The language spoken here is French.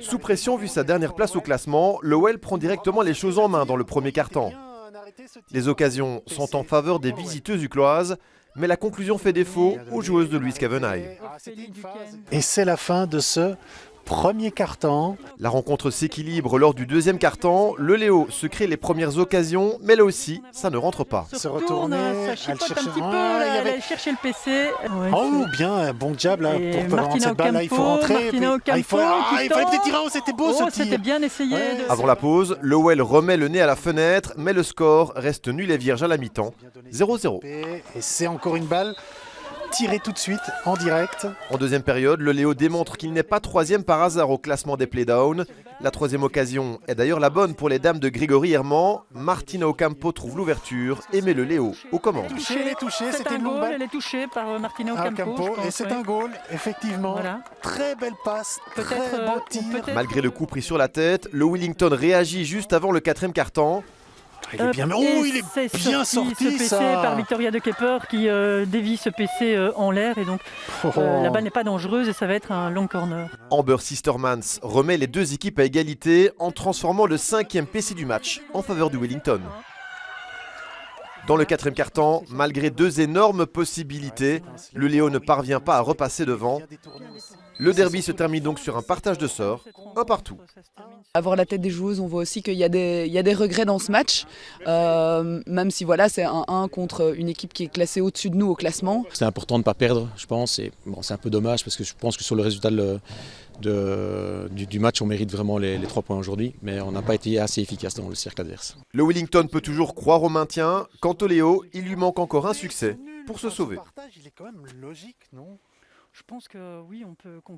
Sous pression vu sa dernière place au classement, l'OL prend directement les choses en main dans le premier quart-temps. Les occasions sont en faveur des visiteuses ucloises, mais la conclusion fait défaut aux joueuses de Louise Cavenaille. Et c'est la fin de ce premier quart-temps. La rencontre s'équilibre lors du deuxième quart-temps. Le Léo se crée les premières occasions, mais là aussi, ça ne rentre pas. Se retourner, ça chipote elle cherche un petit peu, il y avait... elle cherchait le PC. Ouais, Oh bien, un bon jab là pour rentrer cette balle. Là, il faut Ocampo, rentrer. il fallait peut-être tirer. Oh, c'était beau ce tir. C'était bien essayé. Ouais. Avant la pause, l'OL remet le nez à la fenêtre, mais le score reste nul et vierge à la mi-temps. 0-0. Et c'est encore une balle tirée tout de suite en direct. En deuxième période, le Léo démontre qu'il n'est pas troisième par hasard au classement des playdowns. La troisième occasion est d'ailleurs la bonne pour les dames de Grégory Herman. Martina Ocampo trouve l'ouverture et met le Léo aux commandes. Elle est touchée, c'était une longue balle. Elle est touchée par Martina Ocampo. Et c'est un goal, effectivement. Voilà. Très belle passe, très beau tir. Malgré le coup pris sur la tête, le Wellington réagit juste avant le quatrième quart-temps. Il est bien, il est bien sorti ce PC ça. par Victoria de Kepper qui dévie ce PC en l'air et donc la balle n'est pas dangereuse et ça va être un long corner. Amber Sistermans remet les deux équipes à égalité en transformant le cinquième PC du match en faveur du Wellington. Dans le quatrième quart-temps, malgré deux énormes possibilités, le Léo ne parvient pas à repasser devant. Le derby se termine donc sur un partage de sort, un partout. À voir la tête des joueuses, on voit aussi qu'il y a des regrets dans ce match, même si voilà, c'est un 1 contre une équipe qui est classée au-dessus de nous au classement. C'est important de ne pas perdre, je pense. Et bon, c'est un peu dommage parce que je pense que sur le résultat du match, on mérite vraiment les 3 points aujourd'hui. Mais on n'a pas été assez efficace dans le cercle adverse. Le Wellington peut toujours croire au maintien. Quant au Léo, il lui manque encore un succès pour se sauver. Il est quand même logique, non ? Je pense que oui, on peut